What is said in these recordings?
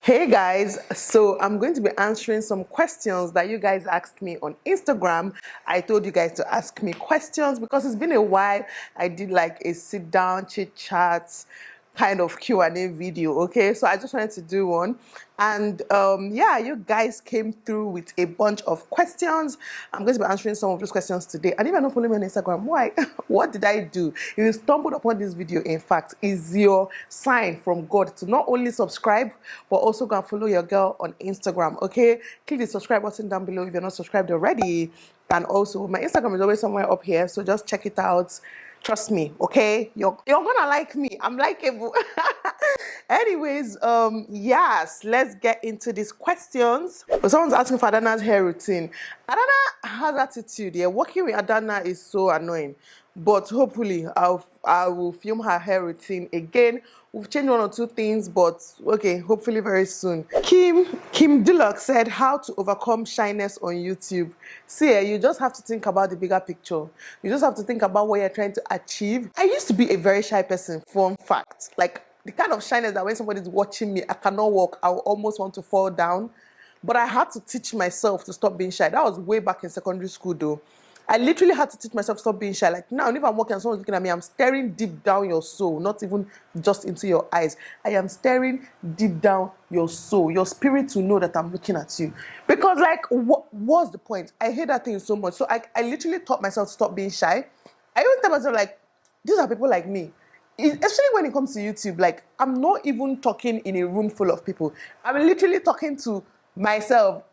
Hey guys, so I'm going to be answering some questions that you guys asked me on Instagram. I told you guys to ask me questions because it's been a while. I did like a sit down chit chat kind of Q&A video, okay? So I just wanted to do one. And yeah, you guys came through with a bunch of questions. I'm going to be answering some of those questions today. And if you're not following me on Instagram, why? What did I do? If you stumbled upon this video, in fact, is your sign from God to not only subscribe, but also go and follow your girl on Instagram, okay? Click the subscribe button down below if you're not subscribed already. And also, my Instagram is always somewhere up here, so just check it out. Trust me, okay? You're gonna like me. I'm likeable. Anyways, yes, let's get into these questions. So someone's asking for Adana's hair routine. Adana has attitude. Yeah, working with Adana is so annoying. But hopefully, I will film her hair routine again. We've changed one or two things, but okay, hopefully very soon. Kim Deluxe said how to overcome shyness on YouTube. See, you just have to think about the bigger picture. You just have to think about what you're trying to achieve. I used to be a very shy person, fun fact. Like the kind of shyness that when somebody's watching me, I cannot walk, I will almost want to fall down. But I had to teach myself to stop being shy. That was way back in secondary school though. I literally had to teach myself to stop being shy. Like now, if I'm walking and someone's looking at me, I'm staring deep down your soul, not even just into your eyes. I am staring deep down your soul, your spirit to know that I'm looking at you. Because like, what's the point? I hate that thing so much. So I literally taught myself to stop being shy. I even tell myself like, these are people like me. Especially when it comes to YouTube, like I'm not even talking in a room full of people. I'm literally talking to myself,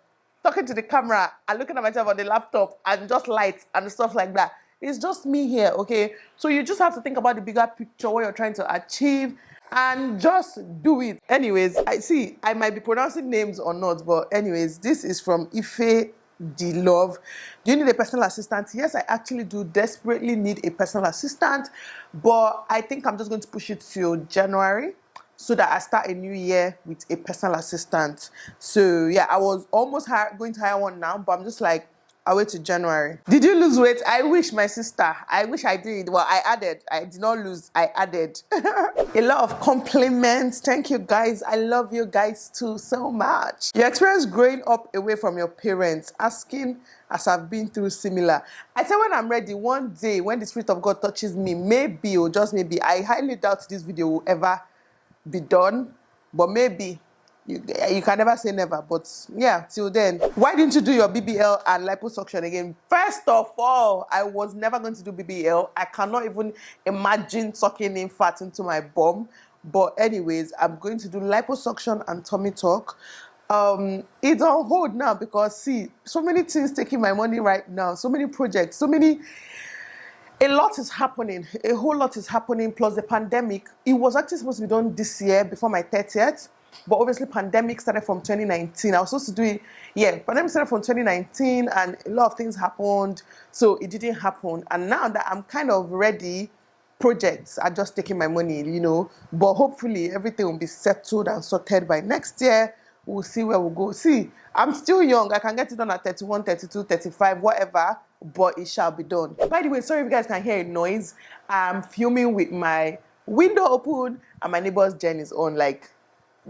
talking to the camera and looking at myself on the laptop and just lights and stuff like that. It's just me here, okay? So you just have to think about the bigger picture, what you're trying to achieve, and just do it. Anyways, I might be pronouncing names or not, but anyways, this is from Ife the Love. Do you need a personal assistant? Yes, I actually do desperately need a personal assistant, but I think I'm just going to push it till January so that I start a new year with a personal assistant. So yeah, I was almost going to hire one now, but I'm just like, I'll wait till January. Did you lose weight? I wish, my sister. I wish I did. Well, I added. I did not lose. I added. A lot of compliments. Thank you, guys. I love you guys too so much. Your experience growing up away from your parents, asking as I've been through similar. I said when I'm ready, one day when the Spirit of God touches me, maybe or just maybe, I highly doubt this video will ever be done, but maybe. You can never say never, but yeah, till then. Why didn't you do your BBL and liposuction again? First of all, I was never going to do BBL. I cannot even imagine sucking in fat into my bum. But anyways, I'm going to do liposuction and tummy tuck. It's on hold now because see, so many things taking my money right now, so many projects, a lot is happening, a whole lot is happening, plus the pandemic. It was actually supposed to be done this year before my 30th, but obviously pandemic started from 2019. I was supposed to do it, yeah, pandemic started from 2019 and a lot of things happened, so it didn't happen. And now that I'm kind of ready, projects are just taking my money, you know, but hopefully everything will be settled and sorted by next year. We'll see where we'll go. See, I'm still young. I can get it done at 31, 32, 35, whatever, but it shall be done. By the way, sorry if you guys can hear a noise. I'm filming with my window open and my neighbor's gen is on, like,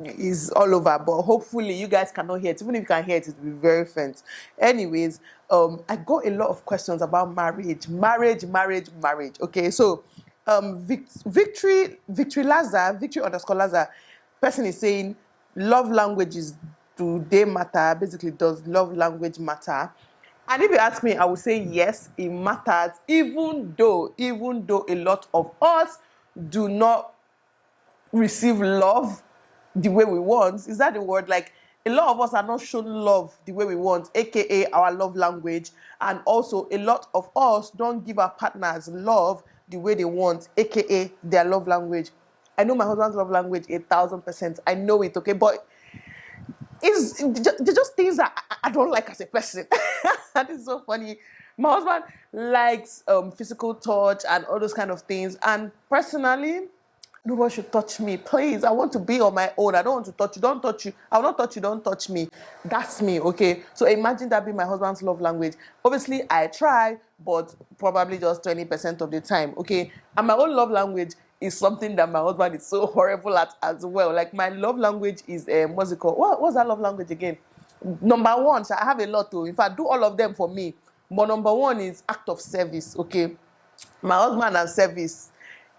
is all over, but hopefully you guys cannot hear it. Even if you can hear it, it will be very faint. Anyways, I got a lot of questions about marriage. Okay, so Victory underscore Lazar, person is saying, love languages, do they matter? Basically, does love language matter? And if you ask me, I would say yes, it matters, even though a lot of us do not receive love the way we want. Is that the word? Like, a lot of us are not shown love the way we want, aka our love language. And also, a lot of us don't give our partners love the way they want, aka their love language. I know my husband's love language 1,000%. I know it, okay? But they're just things that I don't like as a person. That is so funny. My husband likes physical touch and all those kind of things. And personally, nobody should touch me. Please, I want to be on my own. I don't want to touch you. Don't touch you. I will not touch you. Don't touch me. That's me, okay? So imagine that being my husband's love language. Obviously, I try, but probably just 20% of the time, okay? And my own love language is something that my husband is so horrible at as well. Like my love language is what's it called? What's that love language again? Number one, so I have a lot to. In fact, do all of them for me. But number one is act of service. Okay, my husband and service,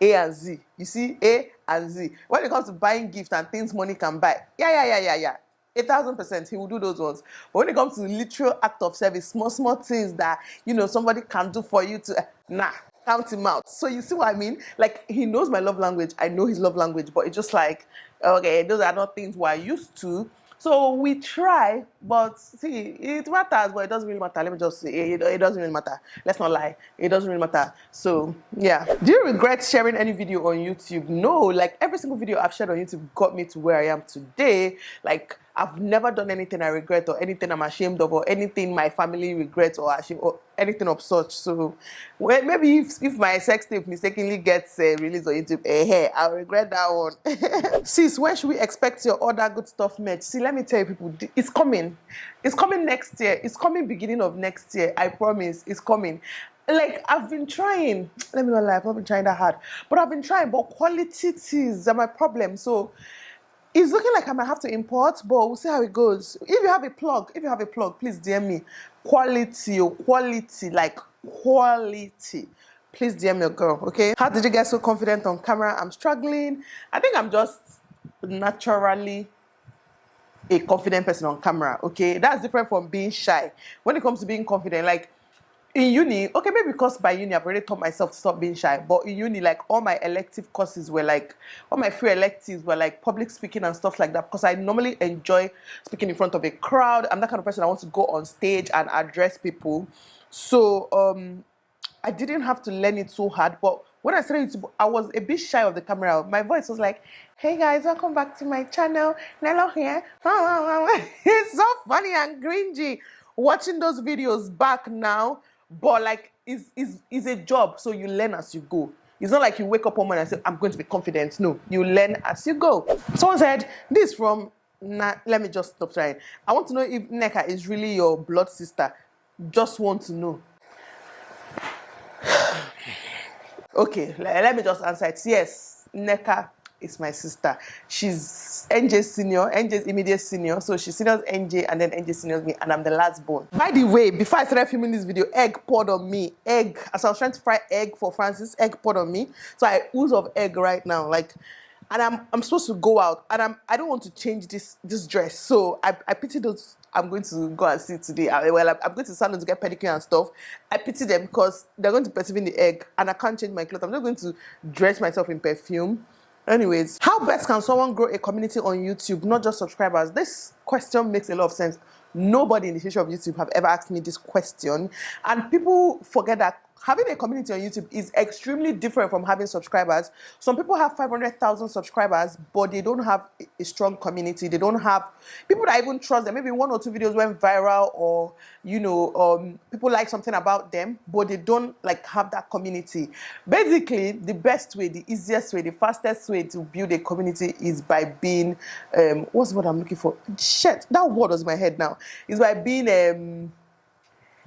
A and Z. You see, A and Z. When it comes to buying gifts and things money can buy, yeah. 1,000%, he will do those ones. But when it comes to literal act of service, small things that somebody can do for you to nah, count him out. So you see what I mean? Like he knows my love language, I know his love language, but it's just like okay, those are not things we're used to. So we try, but see, it matters, but it doesn't really matter. Let me just say, it doesn't really matter. Let's not lie. It doesn't really matter. So, yeah. Do you regret sharing any video on YouTube? No, like every single video I've shared on YouTube got me to where I am today. Like, I've never done anything I regret or anything I'm ashamed of or anything my family regrets or ashamed or anything of such. So, well, maybe if my sex tape mistakenly gets released on YouTube, hey, I'll regret that one. Sis, when should we expect your other good stuff merch? See, let me tell you people, it's coming. It's coming next year. It's coming beginning of next year. I promise, it's coming. Like, I've been trying. Let me not lie, I've not been trying that hard. But I've been trying, but quality teas are my problem. So, it's looking like I might have to import, but we'll see how it goes. If you have a plug, please DM me. Quality, like quality. Please DM your girl, okay? How did you get so confident on camera? I'm struggling. I think I'm just naturally a confident person on camera, okay? That's different from being shy. When it comes to being confident, like in uni, okay, maybe because by uni I've already taught myself to stop being shy, but in uni, like all my elective courses were like, all my free electives were like public speaking and stuff like that, because I normally enjoy speaking in front of a crowd. I'm that kind of person, I want to go on stage and address people. So I didn't have to learn it so hard, but when I started YouTube, I was a bit shy of the camera. My voice was like, hey guys, welcome back to my channel, Nelo here. It's so funny and cringy watching those videos back now. But like, it's a job, so you learn as you go. It's not like you wake up one morning and say, I'm going to be confident. No, you learn as you go. Someone said, this from, let me just stop trying. I want to know if Neca is really your blood sister. Just want to know. Okay, let me just answer it. Yes, Neca is my sister. She's NJ's senior, NJ's immediate senior. So she seniors NJ and then NJ seniors me, and I'm the last born. By the way, before I started filming this video, egg poured on me. Egg, as I was trying to fry egg for Francis, egg poured on me. So I ooze of egg right now. Like, and I'm supposed to go out, and I don't want to change this dress. So I pity those I'm going to go and see today. I'm going to salon to get pedicure and stuff. I pity them because they're going to perceive in the egg, and I can't change my clothes. I'm not going to dress myself in perfume. Anyways, how best can someone grow a community on YouTube, not just subscribers? This question makes a lot of sense. Nobody in the history of YouTube have ever asked me this question, and people forget that having a community on YouTube is extremely different from having subscribers. Some people have 500,000 subscribers, but they don't have a strong community. They don't have people that even trust them. Maybe one or two videos went viral, or people like something about them, but they don't like have that community. Basically, the best way, the easiest way, the fastest way to build a community is by being what's the word I'm looking for? Shit, that word was in my head now. Is by being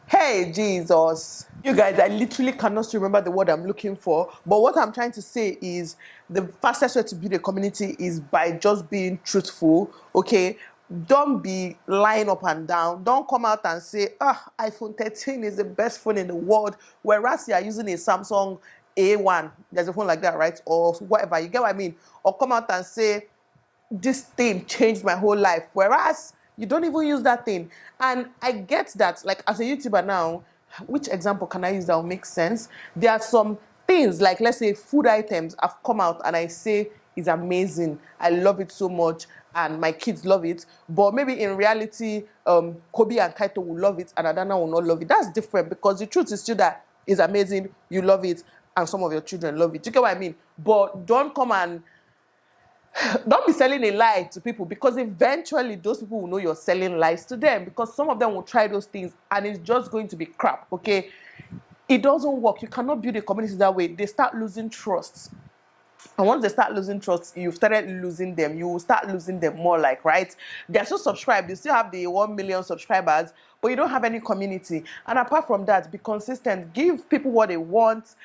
hey, Jesus. You guys, I literally cannot remember the word I'm looking for. But what I'm trying to say is the fastest way to build a community is by just being truthful, okay? Don't be lying up and down. Don't come out and say, iPhone 13 is the best phone in the world, whereas you are using a Samsung A1. There's a phone like that, right? Or whatever. You get what I mean? Or come out and say, this thing changed my whole life, whereas you don't even use that thing. And I get that, like as a YouTuber now, which example can I use that will make sense? There are some things, like let's say food items have come out and I say it's amazing, I love it so much, and my kids love it, but maybe in reality, Kobe and Kaito will love it and Adana will not love it. That's different, because the truth is still that it's amazing, you love it, and some of your children love it. You get what I mean? But don't come and don't be selling a lie to people, because eventually those people will know you're selling lies to them, because some of them will try those things and it's just going to be crap, okay? It doesn't work. You cannot build a community that way. They start losing trust. And once they start losing trust, you've started losing them. You will start losing them more, like, right? They're still subscribed. You still have the 1 million subscribers, but you don't have any community. And apart from that, be consistent. Give people what they want.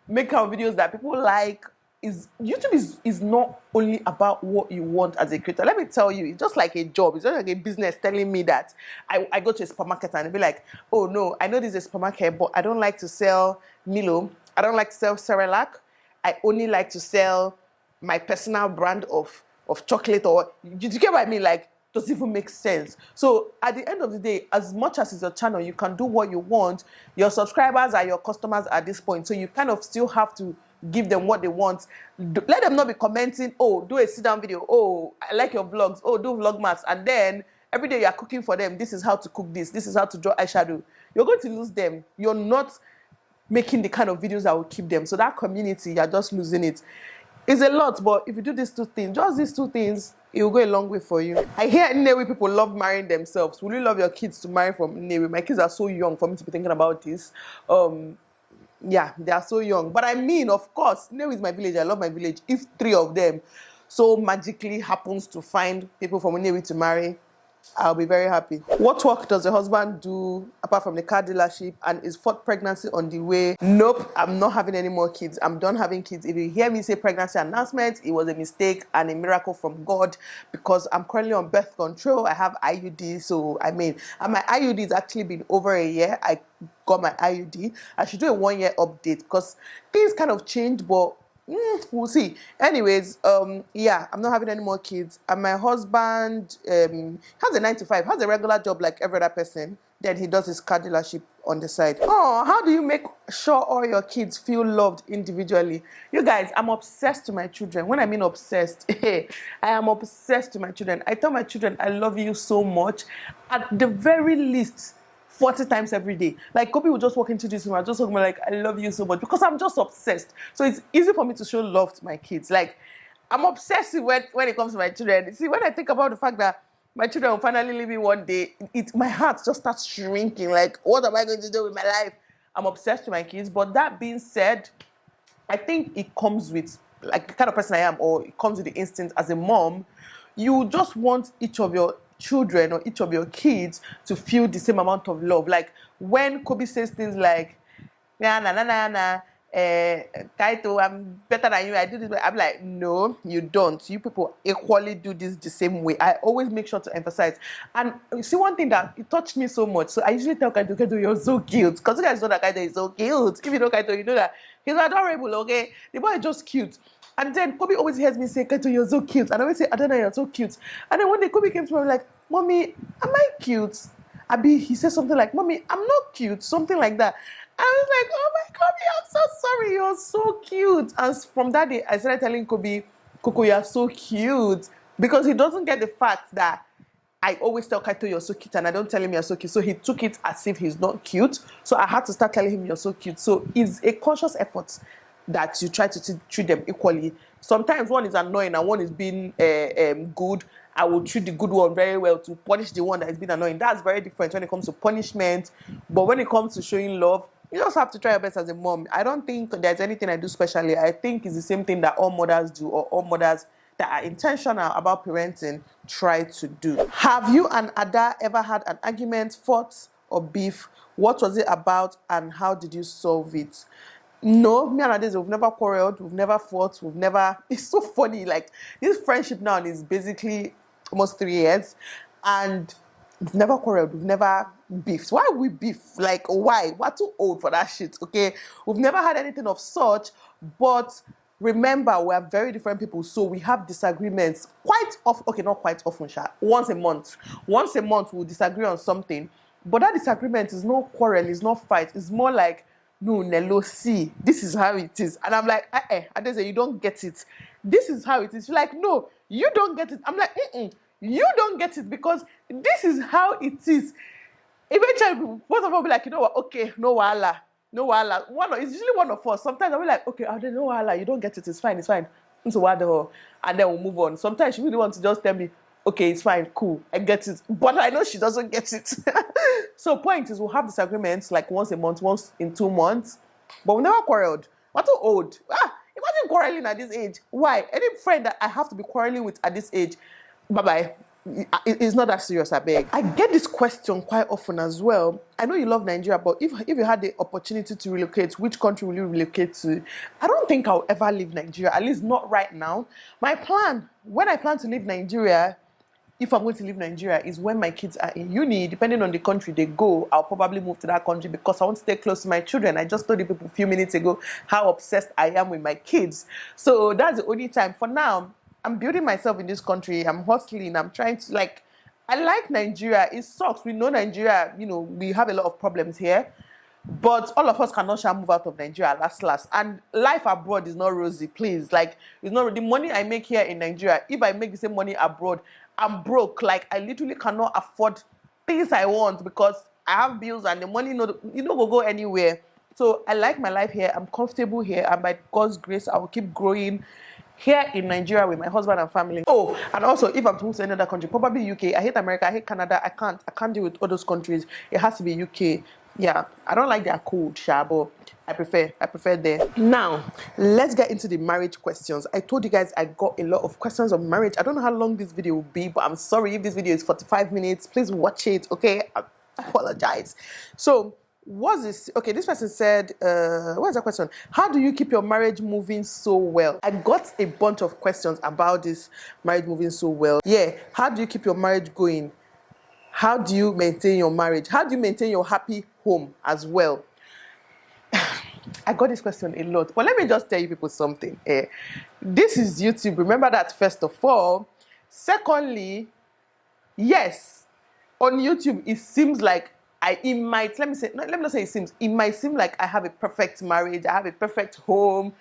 Make videos that people like. is not only about what you want as a creator. Let me tell you, it's just like a job. It's just like a business telling me that I go to a supermarket and be like, oh no, I know this is a supermarket, but I don't like to sell Milo. I don't like to sell Cerelac. I only like to sell my personal brand of chocolate. Or you get what I mean? Like, doesn't even make sense. So at the end of the day, as much as it's your channel, you can do what you want. Your subscribers are your customers at this point, so you kind of still have to give them what they want. Let them not be commenting, oh, do a sit-down video, oh, I like your vlogs, oh, do vlogmas, and then every day you're cooking for them, this is how to cook this is how to draw eyeshadow. You're going to lose them. You're not making the kind of videos that will keep them. So that community, you're just losing it. It's a lot, but if you do these two things, just these two things, it will go a long way for you. I hear Nnewi people love marrying themselves. Will you love your kids to marry from Nnewi? My kids are so young for me to be thinking about this. Yeah, they are so young. But I mean, of course, Nnewi is my village. I love my village. If 3 of them so magically happens to find people from Nnewi to marry, I'll be very happy. What work does the husband do apart from the car dealership, and is fourth pregnancy on the way? Nope, I'm not having any more kids. I'm done having kids. If you hear me say pregnancy announcement, it was a mistake and a miracle from God, because I'm currently on birth control. I have IUD, so I mean, and my IUD has actually been over a year. I got my IUD. I should do a 1-year update because things kind of changed, but we'll see. Anyways, yeah, I'm not having any more kids, and my husband has a 9 to 5, has a regular job like every other person. Then he does his car dealership on the side. Oh, how do you make sure all your kids feel loved individually? You guys, I'm obsessed to my children. When I mean obsessed, I am obsessed to my children. I tell my children I love you so much, at the very least 40 times every day. Like, Kobe will just walk into this room, I just talk to me like, I love you so much, because I'm just obsessed. So it's easy for me to show love to my kids. Like, I'm obsessive when it comes to my children. See, when I think about the fact that my children will finally leave me one day, my heart just starts shrinking. Like, what am I going to do with my life? I'm obsessed with my kids. But that being said, I think it comes with, like, the kind of person I am, or it comes with the instinct as a mom. You just want each of your children or each of your kids to feel the same amount of love. Like, when Kobe says things like, Kaito, I'm better than you, I do this, I'm like, no, you don't. You people equally do this the same way. I always make sure to emphasize. And you see, one thing that it touched me so much, so I usually tell Kaito, you're so cute, because you guys know that Kaito is so cute. If you know Kaito, you know that he's adorable. Okay, the boy is just cute. And then Kobe always hears me say, Kaito, you're so cute. And I always say, Adana, you're so cute. And then one day Kobe came to me and was like, Mommy, am I cute? Abi, he said something like, Mommy, I'm not cute. Something like that. I was like, oh my Kobe, I'm so sorry. You're so cute. And from that day, I started telling Kobe, Coco, you're so cute. Because he doesn't get the fact that I always tell Kaito, you're so cute, and I don't tell him you're so cute. So he took it as if he's not cute. So I had to start telling him you're so cute. So it's a conscious effort that you try to treat them equally. Sometimes one is annoying and one is being good. I will treat the good one very well to punish the one that is being annoying. That's very different when it comes to punishment. But when it comes to showing love, you just have to try your best as a mom. I don't think there's anything I do specially. I think it's the same thing that all mothers do, or all mothers that are intentional about parenting try to do. Have you and Ada ever had an argument, fought, or beef? What was it about, and how did you solve it? No, me and Ades, we've never quarreled, we've never fought, we've never... It's so funny, like, this friendship now is basically almost 3 years, and we've never quarreled, we've never beefed. Why we beef? Like, why? We're too old for that shit, okay? We've never had anything of such, but remember, we are very different people, so we have disagreements quite often. Okay, not quite often, once a month. Once a month, we'll disagree on something, but that disagreement is not quarrel, it's not fight, it's more like, no, Nelo, see, this is how it is. And I'm like, Adese, you don't get it. This is how it is. You're like, no, you don't get it. I'm like, you don't get it, because this is how it is. Eventually, both of us will be like, you know what, okay, no wahala. No wahala. It's usually one of us. Sometimes I'll be like, okay, Ade, no wahala, you don't get it, it's fine, it's fine. And then we'll move on. Sometimes she really wants to just tell me, okay, it's fine, cool, I get it. But I know she doesn't get it. So point is, we'll have disagreements like once a month, once in 2 months. But we never quarreled. We're too old. Imagine quarreling at this age. Why? Any friend that I have to be quarreling with at this age, bye-bye. It's not that serious, I beg. I get this question quite often as well. I know you love Nigeria, but if you had the opportunity to relocate, which country will you relocate to? I don't think I'll ever leave Nigeria, at least not right now. My plan, when I plan to leave Nigeria, if I'm going to leave Nigeria, is when my kids are in uni. Depending on the country they go, I'll probably move to that country because I want to stay close to my children. I just told the people a few minutes ago how obsessed I am with my kids. So that's the only time. For now, I'm building myself in this country. I'm hustling. I'm trying to, like, I like Nigeria. It sucks. We know Nigeria, we have a lot of problems here. But all of us cannot shall move out of Nigeria last. And life abroad is not rosy, please. Like, it's not the money I make here in Nigeria. If I make the same money abroad, I'm broke. Like, I literally cannot afford things I want because I have bills and the money will go anywhere. So I like my life here. I'm comfortable here, and by God's grace, I will keep growing here in Nigeria with my husband and family. Oh, and also if I'm to move to another country, probably UK. I hate America, I hate Canada. I can't deal with all those countries. It has to be UK. Yeah, I don't like their cold, but I prefer there. Now, let's get into the marriage questions. I told you guys I got a lot of questions on marriage. I don't know how long this video will be, but I'm sorry if this video is 45 minutes. Please watch it, okay? I apologize. So, what's this? Okay, this person said, what's the question? How do you keep your marriage moving so well? I got a bunch of questions about this marriage moving so well. Yeah, how do you keep your marriage going? How do you maintain your marriage? How do you maintain your happy home as well? I got this question a lot, but let me just tell you people something. This is YouTube. Remember that, first of all. Secondly, yes, on YouTube, it seems like let me not say it seems. It might seem like I have a perfect marriage. I have a perfect home.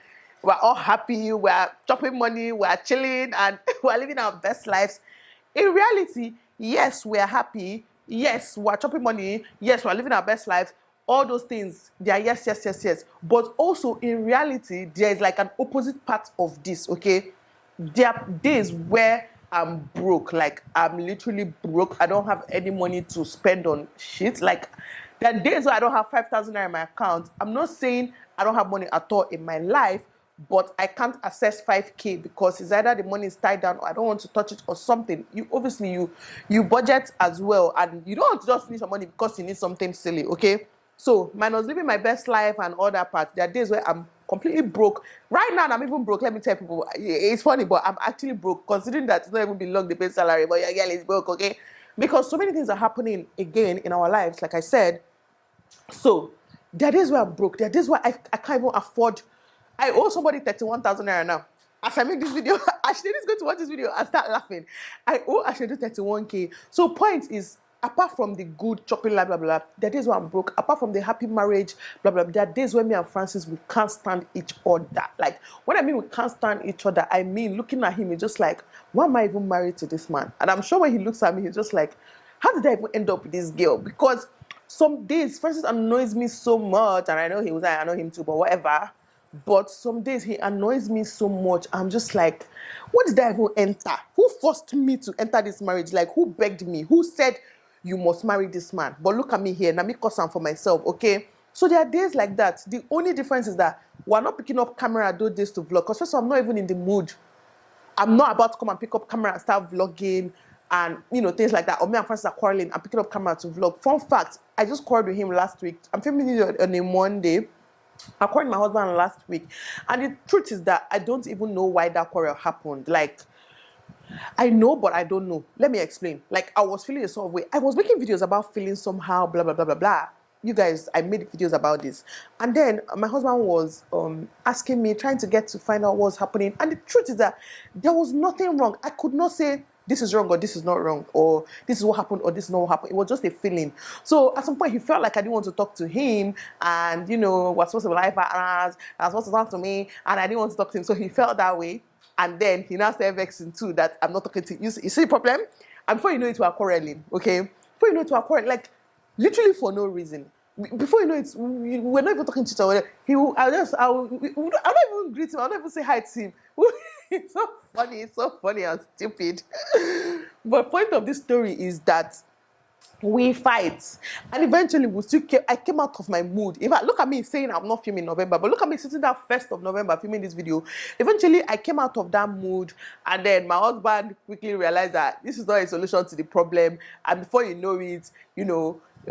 We're all happy. We're chopping money. We're chilling, and we're living our best lives. In reality, yes, we're happy. Yes, we're chopping money. Yes, we're living our best lives. All those things, they are yes. But also, in reality, there is like an opposite part of this, okay? There are days where I'm broke. Like, I'm literally broke. I don't have any money to spend on shit. Like, there are days where I don't have 5,000 naira in my account. I'm not saying I don't have money at all in my life, but I can't access 5K because it's either the money is tied down or I don't want to touch it or something. You budget as well, and you don't want to just finish your money because you need something silly, okay? So, minus living my best life and all that part, there are days where I'm completely broke. Right now, I'm even broke. Let me tell people, it's funny, but I'm actually broke, considering that it's not even been long the base salary, but your girl is broke, okay? Because so many things are happening again in our lives, like I said. So, there are days where I'm broke. There are days where I can't even afford. I owe somebody 31,000 naira now. As I make this video, Ashley is going to watch this video and start laughing. I owe Ashley 31K. So, point is, apart from the good chopping life, blah, blah, blah, there are days where I'm broke. Apart from the happy marriage, blah, blah, there are days where me and Francis, we can't stand each other. Like, when I mean we can't stand each other, I mean looking at him, he's just like, why am I even married to this man? And I'm sure when he looks at me, he's just like, how did I even end up with this girl? Because some days, Francis annoys me so much, and I know I know him too, but whatever. But some days he annoys me so much. I'm just like, what did I even enter? Who forced me to enter this marriage? Like, who begged me? Who said you must marry this man? But look at me here. Now me cause I'm for myself, okay? So there are days like that. The only difference is that we're not picking up camera those days to vlog. Because first of all, I'm not even in the mood. I'm not about to come and pick up camera and start vlogging and, things like that. Or me and Francis are quarreling and picking up camera to vlog. Fun fact, I just quarreled with him last week. I'm filming it on a Monday. I quarreled with my husband last week. And the truth is that I don't even know why that quarrel happened. Like, I know, but I don't know. Let me explain. Like, I was feeling a sort of way. I was making videos about feeling somehow, blah, blah, blah, blah, blah. You guys, I made videos about this. And then my husband was asking me, trying to find out what was happening. And the truth is that there was nothing wrong. I could not say, this is wrong or this is not wrong, or this is what happened or this is not what happened. It was just a feeling. So at some point, he felt like I didn't want to talk to him, and, was supposed to lie for hours, I was supposed to talk to me, and I didn't want to talk to him. So he felt that way. And then he now started vexing too that I'm not talking to you. You see the problem? And before you know it, we are quarreling, okay? Before you know it, we are quarreling, like, literally for no reason. Before you know it, we're not even talking to each other. I'll not even greet him. I'll not even say hi to him. It's so funny and stupid. But point of this story is that we fight, and eventually I came out of my mood. In fact, look at me saying I'm not filming November, but look at me sitting that 1st of November filming this video. Eventually I came out of that mood, and then my husband quickly realized that this is not a solution to the problem, and before you know it,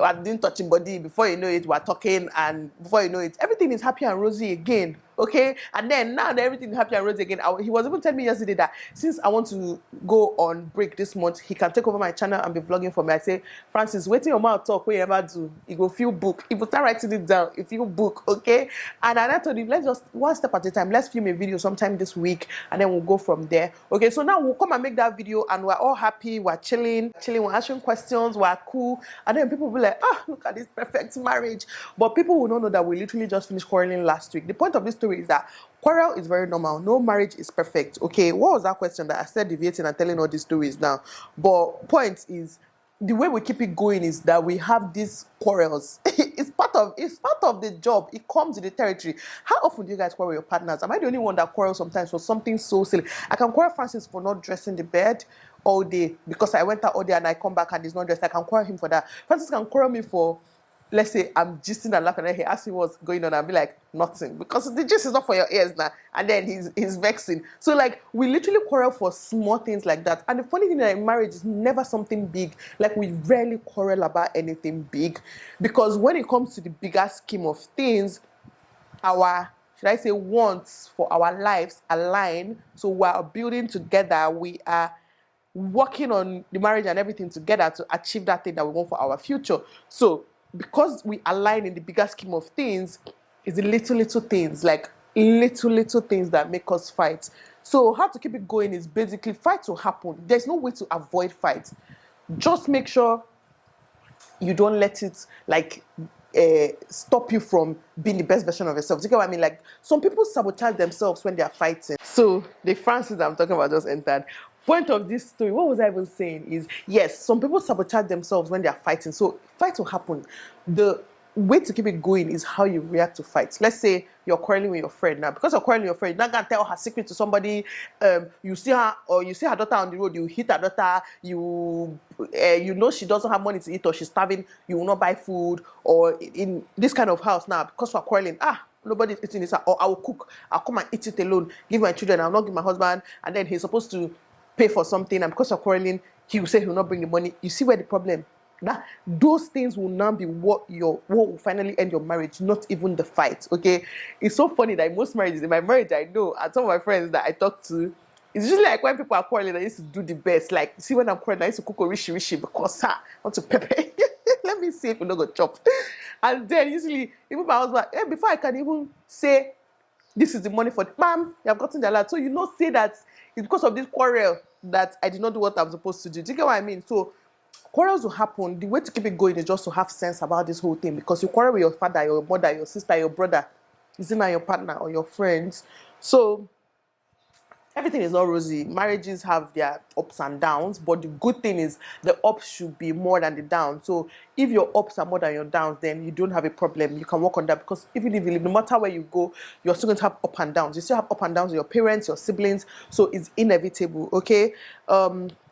I didn't touch him body. Before you know it, we're talking, and before you know it, everything is happy and rosy again. Okay, and then now that everything is happy and rosy again, he was even telling me yesterday that since I want to go on break this month, he can take over my channel and be vlogging for me. I say, Francis, waiting your mouth talk, what you ever do, you go feel book. If you start writing it down, if you book, okay. And I told him, let's just one step at a time. Let's film a video sometime this week, and then we'll go from there. Okay, so now we'll come and make that video, and we're all happy, we're chilling, we're answering questions, we're cool, and then people will be like, look at this perfect marriage. But people will not know that we literally just finished quarreling last week. The point of this story is that quarrel is very normal. No marriage is perfect. Okay, what was that question that I said deviating and telling all these stories now? But point is, the way we keep it going is that we have these quarrels. It's part of the job. It comes with the territory. How often do you guys quarrel with your partners? Am I the only one that quarrels sometimes for something so silly? I can quarrel Francis for not dressing the bed all day because I went out all day and I come back and he's not dressed. I can quarrel him for that. Francis can quarrel me for, let's say I'm gisting and laughing, and he asks me what's going on, I'll be like, nothing, because the gist is not for your ears now. And then he's vexing. So like, we literally quarrel for small things like that. And the funny thing that in marriage is never something big. Like, we rarely quarrel about anything big, because when it comes to the bigger scheme of things, our, should I say, wants for our lives align. So we're building together, we are working on the marriage and everything together to achieve that thing that we want for our future. So because we align in the bigger scheme of things, it's the little things, like little things that make us fight. So how to keep it going is basically, fight will happen. There's no way to avoid fight. Just make sure you don't let it like stop you from being the best version of yourself. Do you get what I mean? Like, some people sabotage themselves when they are fighting. So the Francis I'm talking about just entered. Point of this story, what was I even saying is, yes, some people sabotage themselves when they are fighting. So fight will happen. The way to keep it going is how you react to fights. Let's say you're quarreling with your friend. Now, because you're quarreling with your friend, you're not going to tell her secret to somebody. You see her, or you see her daughter on the road, you hit her daughter, you know she doesn't have money to eat, or she's starving, you will not buy food. Or in this kind of house now, because we're quarreling, nobody's eating this, or I will cook, I'll come and eat it alone, give my children, I'll not give my husband, and then he's supposed to pay for something, and because you're quarreling, he will say he will not bring the money. You see where the problem? That those things will now be what will finally end your marriage, not even the fight. Okay, it's so funny that in most marriages, in my marriage, I know, and some of my friends that I talk to, it's usually like when people are quarreling, I used to do the best. Like, see, when I'm quarreling, I used to cook rishi because I want to pepper. Let me see if we don't go chop. And then usually, even my husband, before I can even say, this is the money for the ma'am, you have gotten the alert. So you know, say that it's because of this quarrel that I did not do what I'm supposed to do. Do you get what I mean? So quarrels will happen. The way to keep it going is just to have sense about this whole thing, because you quarrel with your father, your mother, your sister, your brother, is it not your partner or your friends? So everything is not rosy. Marriages have their ups and downs, but the good thing is the ups should be more than the downs. So if your ups are more than your downs, then you don't have a problem. You can work on that, because even if you live, no matter where you go, you're still going to have up and downs. You still have up and downs with your parents, your siblings. So it's inevitable. Okay.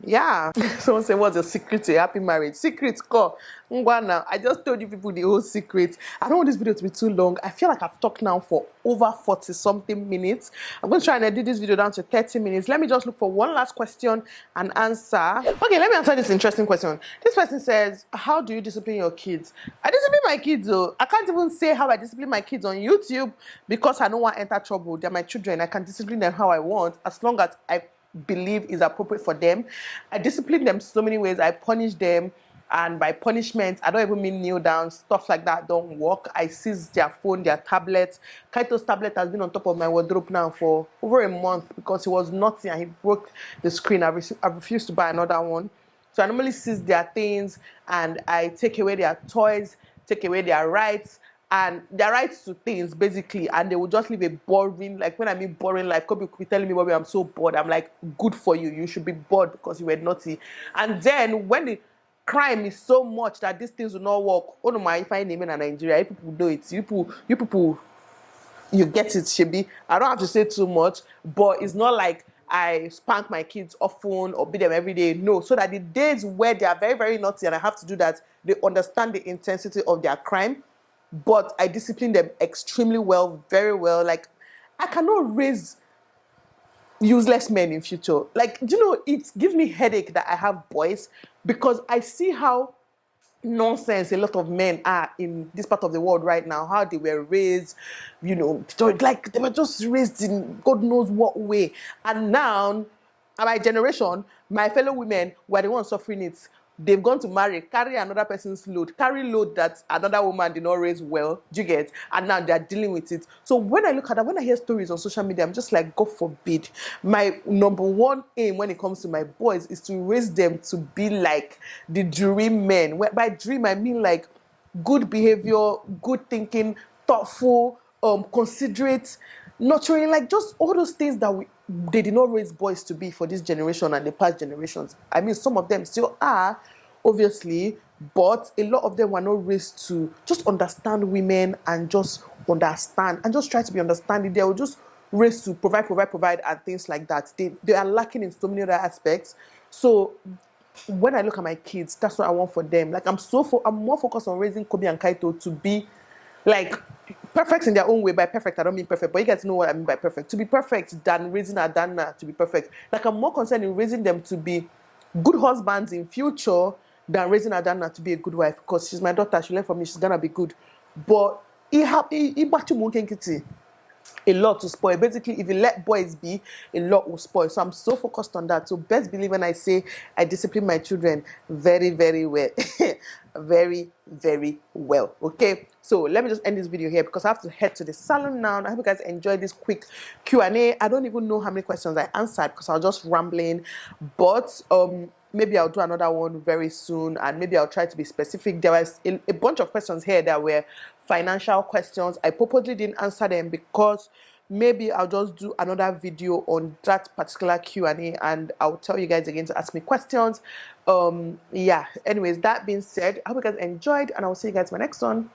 Yeah. Someone say, what's your secret to a happy marriage? Secret, call. Now, I just told you people the whole secret. I don't want this video to be too long. I feel like I've talked now for over 40 something minutes. I'm going to try and edit this video down to 30 minutes. Let me just look for one last question and answer. Okay, let me answer this interesting question. This person says, how do you discipline your kids? I discipline my kids though. I can't even say how I discipline my kids on YouTube, because I don't want to enter trouble. They're my children. I can discipline them how I want, as long as I believe is appropriate for them. I discipline them so many ways. I punish them, and by punishment, I don't even mean kneel down. Stuff like that don't work. I seize their phone, their tablet. Kaito's tablet has been on top of my wardrobe now for over a month, because he was naughty and he broke the screen. I refused to buy another one. So I normally seize their things, and I take away their toys, take away their rights, and their rights to things, basically, and they will just live a boring, like, when I mean boring life, people could be telling me, Bobby, I'm so bored. I'm like, good for you. You should be bored because you were naughty. And then when the crime is so much that these things will not work, oh no, my if I name in Nigeria, you people do it. You people, you get it, Shebi. I don't have to say too much, but it's not like I spank my kids often or beat them every day. No, so that the days where they are very, very naughty and I have to do that, they understand the intensity of their crime, but I discipline them extremely well, very well. Like, I cannot raise useless men in future. Like, do you know, it gives me headache that I have boys, because I see how nonsense a lot of men are in this part of the world right now, how they were raised, you know, like they were just raised in God knows what way. And now, my generation, my fellow women were the ones suffering it. They've gone to marry, carry another person's load, carry load that another woman did not raise well, do you get? And now they're dealing with it. So when I look at that, when I hear stories on social media, I'm just like, God forbid. My number one aim when it comes to my boys is to raise them to be like the dream men. By dream, I mean like good behavior, good thinking, thoughtful, considerate, nurturing, like just all those things that they did not raise boys to be for this generation and the past generations. I mean, some of them still are, obviously, but a lot of them were not raised to just understand women and just understand and just try to be understanding. They were just raised to provide and things like that. They are lacking in so many other aspects. So when I look at my kids, that's what I want for them. Like, I'm more focused on raising Kobe and Kaito to be like perfect in their own way. By perfect, I don't mean perfect, but you guys know what I mean by perfect. To be perfect than raising Adana to be perfect. Like, I'm more concerned in raising them to be good husbands in future than raising Adana to be a good wife, because she's my daughter. She learned from me. She's gonna be good. But a lot to spoil. Basically, if you let boys be, a lot will spoil. So I'm so focused on that. So best believe when I say I discipline my children very, very well. Very, very well. Okay, so let me just end this video here because I have to head to the salon now. I hope you guys enjoyed this quick Q&A. I don't even know how many questions I answered because I was just rambling, but maybe I'll do another one very soon, and maybe I'll try to be specific. There was a bunch of questions here that were financial questions. I purposely didn't answer them because maybe I'll just do another video on that particular Q&A, and I'll tell you guys again to ask me questions. Yeah, anyways, that being said, I hope you guys enjoyed, and I'll see you guys in my next one.